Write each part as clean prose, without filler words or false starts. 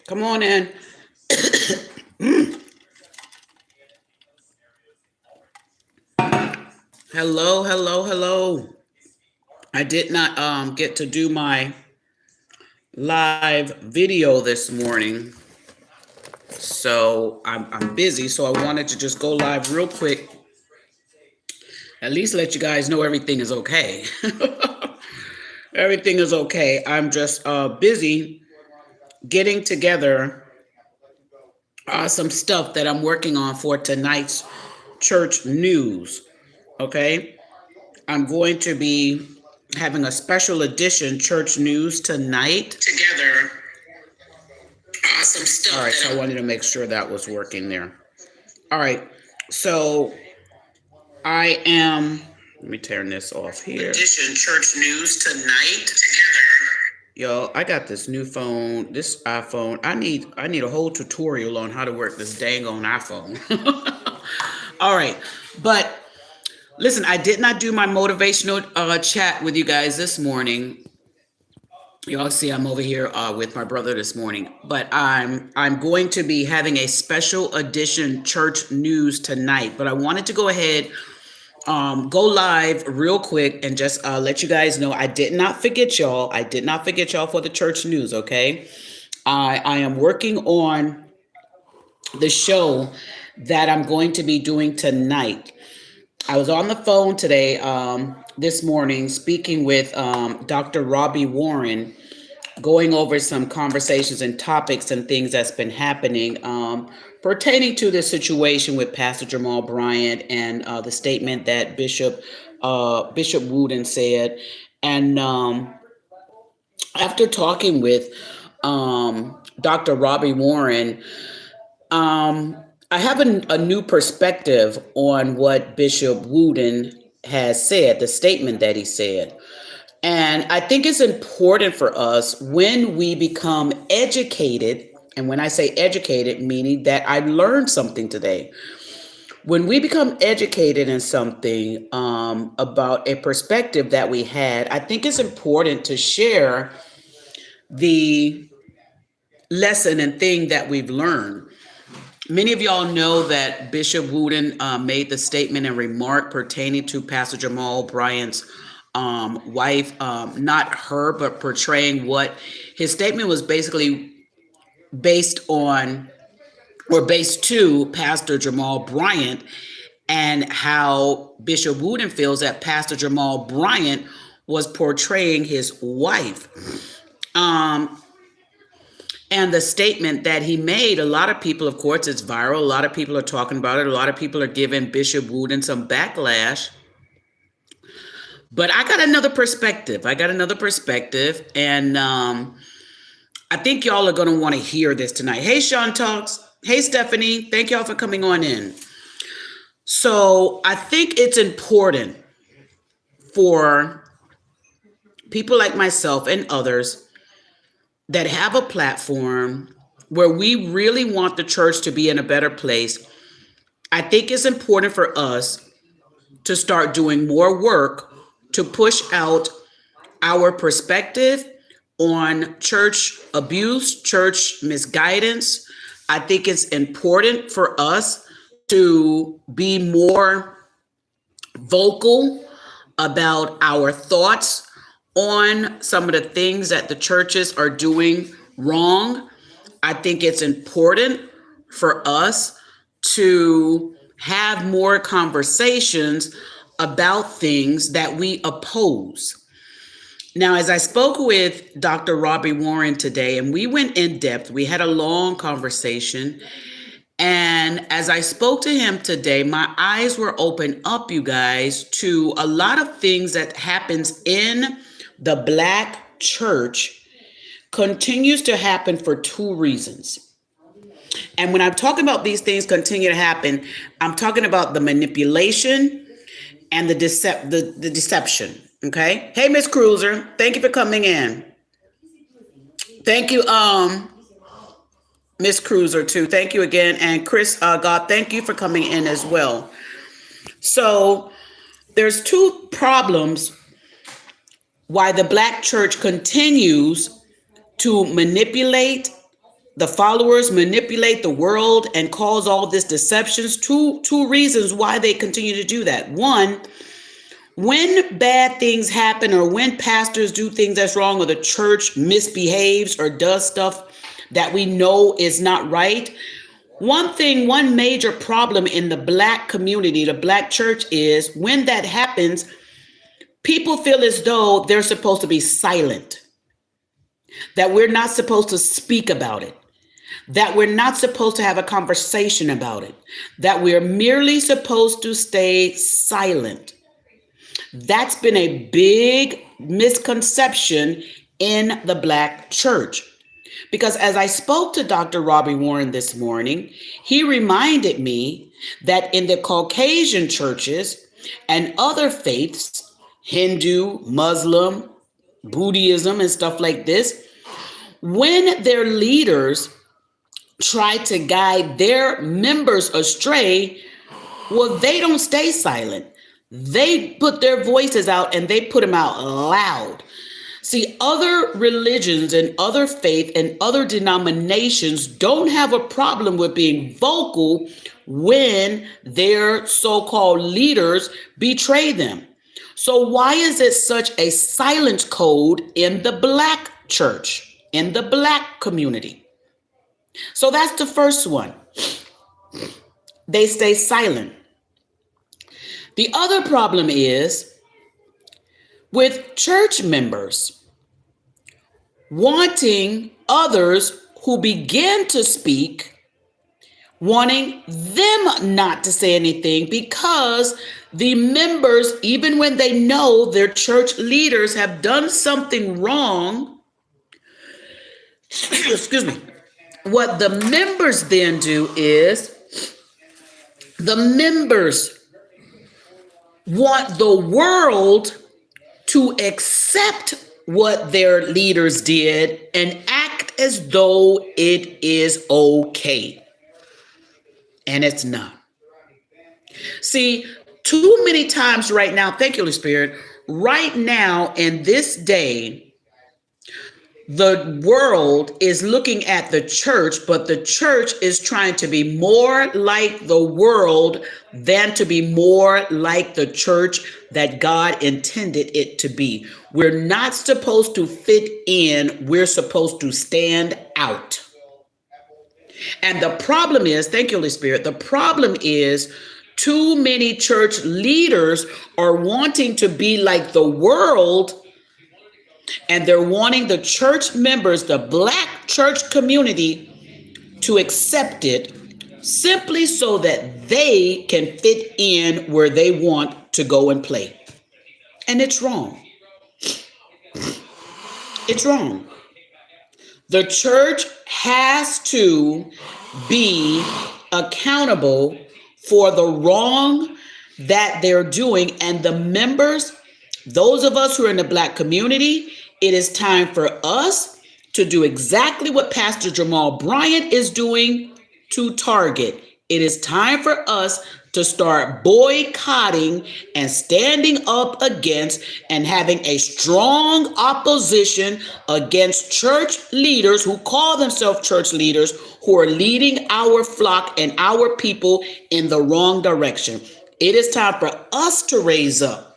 Come on in. Hello, hello, hello. I did not get to do my live video this morning, so I'm busy. So I wanted to just go live real quick. At least let you guys know everything is okay. Everything is okay. I'm just busy getting together some stuff that I'm working on for tonight's church news. Okay, I'm going to be having a special edition church news tonight. Together, awesome stuff. All right, so I wanted to make sure that was working there. All right, so I am. Let me turn this off here. Edition church news tonight. Together. Yo, I got this new phone, this iPhone. I need a whole tutorial on how to work this dang on iPhone. All right, but listen, I did not do my motivational chat with you guys this morning. Y'all see I'm over here with my brother this morning, but I'm going to be having a special edition church news tonight. But I wanted to go ahead, go live real quick and just let you guys know I did not forget y'all. I did not forget y'all for the church news. Okay, I am working on the show that I'm going to be doing tonight. I was on the phone today, this morning, speaking with Dr. Robbie Warren, going over some conversations and topics and things that's been happening pertaining to this situation with Pastor Jamal Bryant and the statement that Bishop Wooden said. And after talking with Dr. Robbie Warren, I have a new perspective on what Bishop Wooden has said, the statement that he said. And I think it's important for us when we become educated, and when I say educated, meaning that I learned something today. When we become educated in something about a perspective that we had, I think it's important to share the lesson and thing that we've learned. Many of y'all know that Bishop Wooden made the statement and remark pertaining to Pastor Jamal Bryant's wife, not her, but portraying what his statement was basically based on, or based to Pastor Jamal Bryant, and how Bishop Wooden feels that Pastor Jamal Bryant was portraying his wife. And the statement that he made, a lot of people, of course, it's viral. A lot of people are talking about it. A lot of people are giving Bishop Wooden some backlash. But I got another perspective. And I think y'all are going to want to hear this tonight. Hey, Sean Talks. Hey, Stephanie. Thank y'all for coming on in. So I think it's important for people like myself and others that have a platform where we really want the church to be in a better place. I think it's important for us to start doing more work to push out our perspective on church abuse, church misguidance. I think it's important for us to be more vocal about our thoughts on some of the things that the churches are doing wrong. I think it's important for us to have more conversations about things that we oppose. Now, as I spoke with Dr. Robbie Warren today, and we went in depth, we had a long conversation. And as I spoke to him today, my eyes were opened up, you guys, to a lot of things that happens in the Black church continues to happen for two reasons. And when I'm talking about these things continue to happen, I'm talking about the manipulation and the deception. Okay. Hey, Miss Cruiser, thank you for coming in. Thank you, Miss Cruiser, too. Thank you again. And Chris, God, thank you for coming in as well. So there's two problems why the Black church continues to manipulate the followers manipulate the world and cause all this deceptions. Two reasons why they continue to do that. One, when bad things happen or when pastors do things that's wrong or the church misbehaves or does stuff that we know is not right, one major problem in the Black community, the Black church, is when that happens, people feel as though they're supposed to be silent, that we're not supposed to speak about it, that we're not supposed to have a conversation about it, that we're merely supposed to stay silent. That's been a big misconception in the Black church. Because as I spoke to Dr. Robbie Warren this morning, he reminded me that in the Caucasian churches and other faiths, Hindu, Muslim, Buddhism, and stuff like this, when their leaders try to guide their members astray, well, they don't stay silent. They put their voices out and they put them out loud. See, other religions and other faith and other denominations don't have a problem with being vocal when their so-called leaders betray them. So why is it such a silent code in the Black church, in the Black community? So that's the first one. They stay silent. The other problem is with church members wanting others who begin to speak, wanting them not to say anything because the members, even when they know their church leaders have done something wrong, excuse me, what the members then do is the members want the world to accept what their leaders did and act as though it is okay. And it's not. See, too many times right now, thank you, Holy Spirit, right now in this day, the world is looking at the church, but the church is trying to be more like the world than to be more like the church that God intended it to be. We're not supposed to fit in. We're supposed to stand out. And the problem is, thank you, Holy Spirit, the problem is too many church leaders are wanting to be like the world, and they're wanting the church members, the Black church community, to accept it simply so that they can fit in where they want to go and play. And it's wrong. It's wrong. The church has to be accountable for the wrong that they're doing, and the members, those of us who are in the Black community, it is time for us to do exactly what Pastor Jamal Bryant is doing to Target. It is time for us to start boycotting and standing up against and having a strong opposition against church leaders who call themselves church leaders, who are leading our flock and our people in the wrong direction. It is time for us to raise up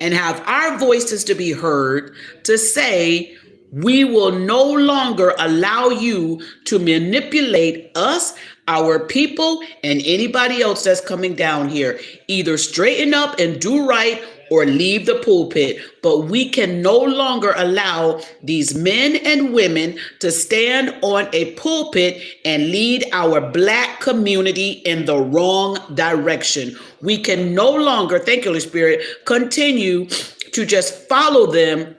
and have our voices to be heard, to say, we will no longer allow you to manipulate us, our people, and anybody else that's coming down here. Either straighten up and do right or leave the pulpit. But we can no longer allow these men and women to stand on a pulpit and lead our Black community in the wrong direction. We can no longer, thank you, Holy Spirit, continue to just follow them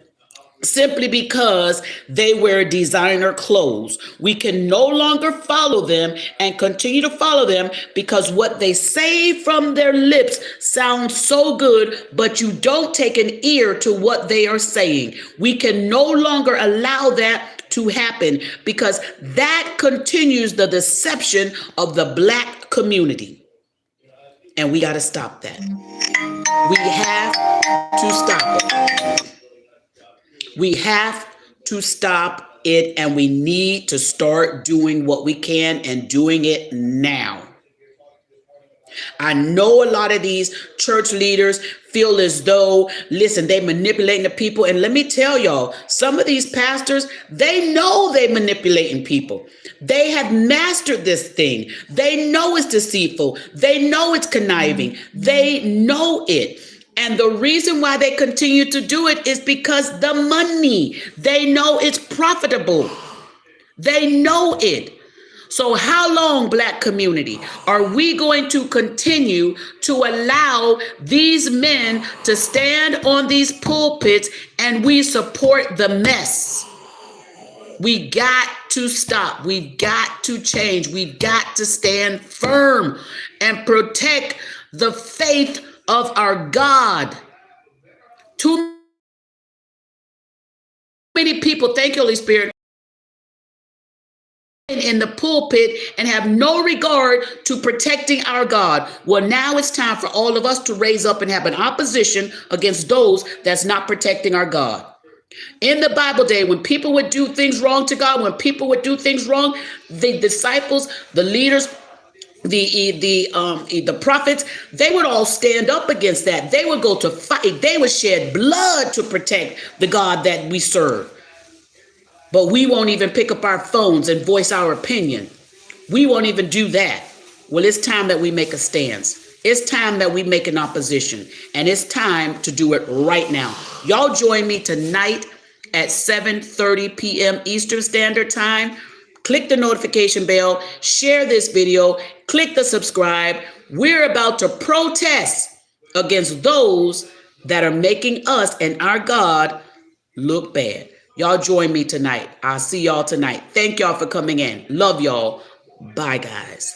simply because they wear designer clothes. We can no longer follow them and continue to follow them because what they say from their lips sounds so good, but you don't take an ear to what they are saying. We can no longer allow that to happen because that continues the deception of the Black community. And we got to stop that. We have to stop it. We have to stop it, and we need to start doing what we can and doing it now. I know a lot of these church leaders feel as though, listen, they manipulating the people. And let me tell y'all, some of these pastors, they know they manipulating people. They have mastered this thing. They know it's deceitful. They know it's conniving. They know it. And the reason why they continue to do it is because the money, they know it's profitable. They know it. So how long, Black community, are we going to continue to allow these men to stand on these pulpits and we support the mess? We got to stop. We've got to change. We've got to stand firm and protect the faith of our God. Too many people, thank you, Holy Spirit, in the pulpit and have no regard to protecting our God. Well, now it's time for all of us to raise up and have an opposition against those that's not protecting our God. In the Bible day, when people would do things wrong to God, when people would do things wrong, the disciples, the leaders, the prophets, they would all stand up against that. They would go to fight. They would shed blood to protect the God that we serve. But we won't even pick up our phones and voice our opinion. We won't even do that. Well, it's time that we make a stance. It's time that we make an opposition. And it's time to do it right now. Y'all join me tonight at 7:30 p.m. Eastern Standard Time. Click the notification bell, share this video, click the subscribe. We're about to protest against those that are making us and our God look bad. Y'all join me tonight. I'll see y'all tonight. Thank y'all for coming in. Love y'all. Bye, guys.